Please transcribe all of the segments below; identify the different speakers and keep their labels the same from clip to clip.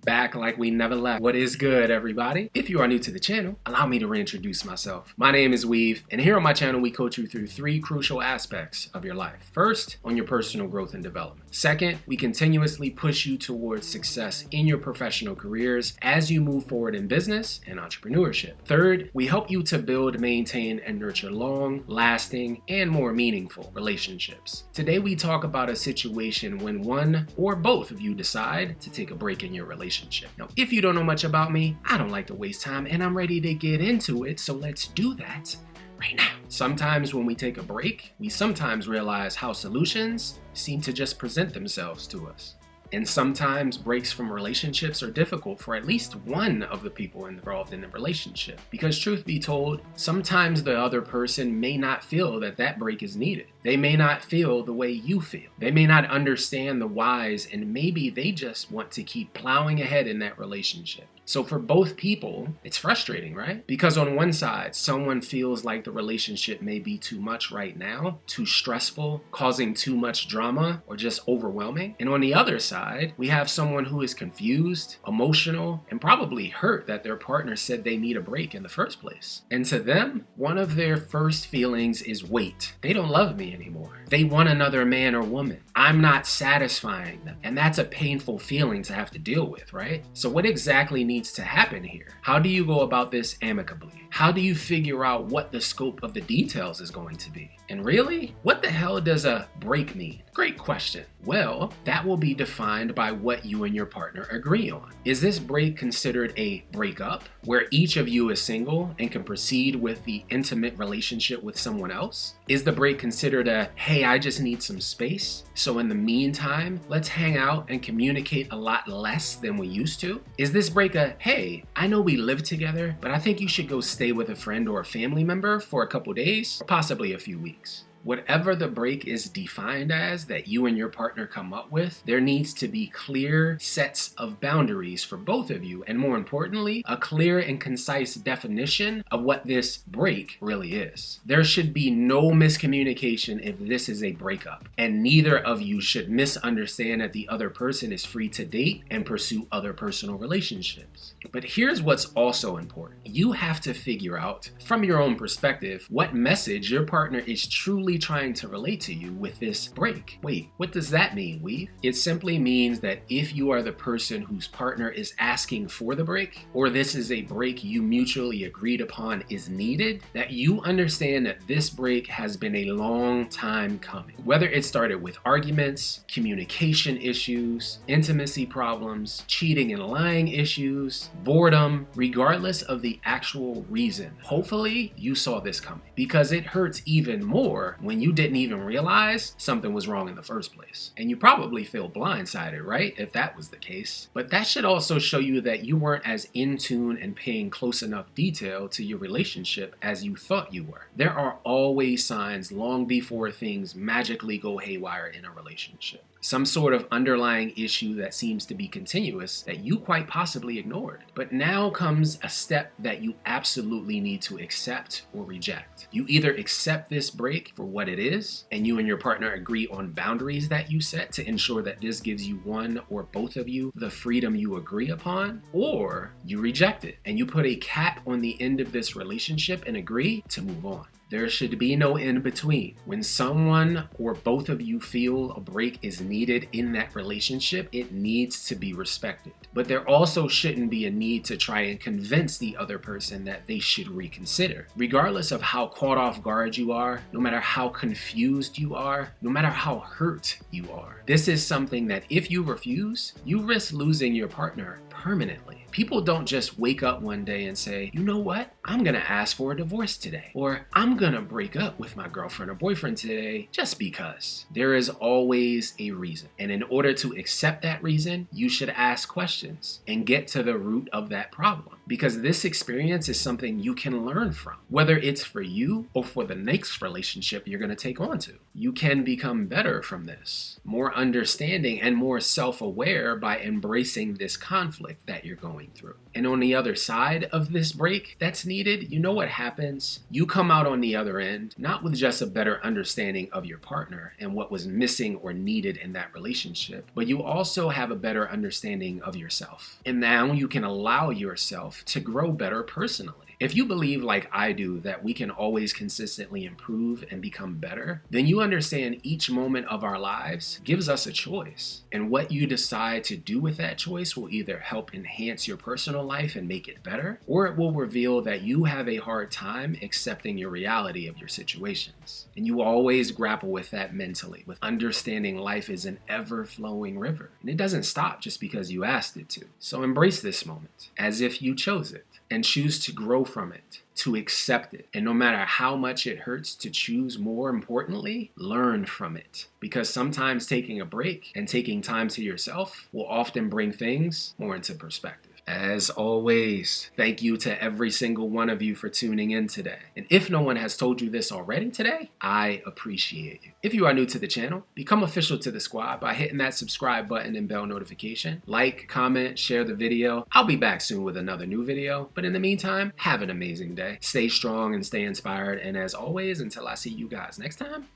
Speaker 1: back like we never left. What is good, everybody? If you are new to the channel, allow me to reintroduce myself. My name is Weav, and here on my channel, we coach you through 3 crucial aspects of your life. First, on your personal growth and development. Second, we continuously push you towards success in your professional careers as you move forward in business and entrepreneurship. Third, we help you to build, maintain, and nurture long, lasting, and more meaningful relationships. Today, we talk about a situation when one or both of you decide to take a break in your relationship. Now, if you don't know much about me, I don't like to waste time, and I'm ready to get into it, so let's do that right now. Sometimes when we take a break, we sometimes realize how solutions seem to just present themselves to us. And sometimes breaks from relationships are difficult for at least one of the people involved in the relationship. Because truth be told, sometimes the other person may not feel that that break is needed. They may not feel the way you feel. They may not understand the whys, and maybe they just want to keep plowing ahead in that relationship. So for both people, it's frustrating, right? Because on one side, someone feels like the relationship may be too much right now, too stressful, causing too much drama, or just overwhelming. And on the other side, we have someone who is confused, emotional, and probably hurt that their partner said they need a break in the first place. And to them, one of their first feelings is wait. They don't love me anymore. They want another man or woman. I'm not satisfying them. And that's a painful feeling to have to deal with, right? So what exactly needs to happen here? How do you go about this amicably? How do you figure out what the scope of the details is going to be? And really, what the hell does a break mean? Great question. Well, that will be defined by what you and your partner agree on. Is this break considered a breakup, where each of you is single and can proceed with the intimate relationship with someone else? Is the break considered a, hey, I just need some space, so in the meantime, let's hang out and communicate a lot less than we used to? Is this break a, hey, I know we live together, but I think you should go stay with a friend or a family member for a couple days, or possibly a few weeks? Whatever the break is defined as that you and your partner come up with, there needs to be clear sets of boundaries for both of you, and more importantly, a clear and concise definition of what this break really is. There should be no miscommunication if this is a breakup, and neither of you should misunderstand that the other person is free to date and pursue other personal relationships. But here's what's also important. You have to figure out, from your own perspective, what message your partner is truly trying to relate to you with this break. Wait, what does that mean, Weav? It simply means that if you are the person whose partner is asking for the break, or this is a break you mutually agreed upon is needed, that you understand that this break has been a long time coming. Whether it started with arguments, communication issues, intimacy problems, cheating and lying issues, boredom, regardless of the actual reason. Hopefully, you saw this coming, because it hurts even more when you didn't even realize something was wrong in the first place. And you probably feel blindsided, right? If that was the case. But that should also show you that you weren't as in tune and paying close enough detail to your relationship as you thought you were. There are always signs long before things magically go haywire in a relationship. Some sort of underlying issue that seems to be continuous that you quite possibly ignored. But now comes a step that you absolutely need to accept or reject. You either accept this break for what it is, and you and your partner agree on boundaries that you set to ensure that this gives you one or both of you the freedom you agree upon, or you reject it and you put a cap on the end of this relationship and agree to move on. There should be no in between. When someone or both of you feel a break is needed in that relationship, it needs to be respected. But there also shouldn't be a need to try and convince the other person that they should reconsider. Regardless of how caught off guard you are, no matter how confused you are, no matter how hurt you are, this is something that if you refuse, you risk losing your partner permanently. People don't just wake up one day and say, you know what? I'm gonna ask for a divorce today. Or I'm gonna break up with my girlfriend or boyfriend today just because. There is always a reason. And in order to accept that reason, you should ask questions and get to the root of that problem. Because this experience is something you can learn from, whether it's for you or for the next relationship you're gonna take on to. You can become better from this, more understanding and more self-aware by embracing this conflict that you're going through. And on the other side of this break that's needed, needed, you know what happens? You come out on the other end, not with just a better understanding of your partner and what was missing or needed in that relationship, but you also have a better understanding of yourself. And now you can allow yourself to grow better personally. If you believe, like I do, that we can always consistently improve and become better, then you understand each moment of our lives gives us a choice. And what you decide to do with that choice will either help enhance your personal life and make it better, or it will reveal that you have a hard time accepting your reality of your situations. And you always grapple with that mentally, with understanding life is an ever-flowing river. And it doesn't stop just because you asked it to. So embrace this moment as if you chose it, and choose to grow from it, to accept it. And no matter how much it hurts to choose, more importantly, learn from it. Because sometimes taking a break and taking time to yourself will often bring things more into perspective. As always, thank you to every single one of you for tuning in today. And if no one has told you this already today, I appreciate you. If you are new to the channel, become official to the squad by hitting that subscribe button and bell notification. Like, comment, share the video. I'll be back soon with another new video. But in the meantime, have an amazing day. Stay strong and stay inspired. And as always, until I see you guys next time,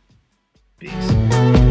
Speaker 1: peace.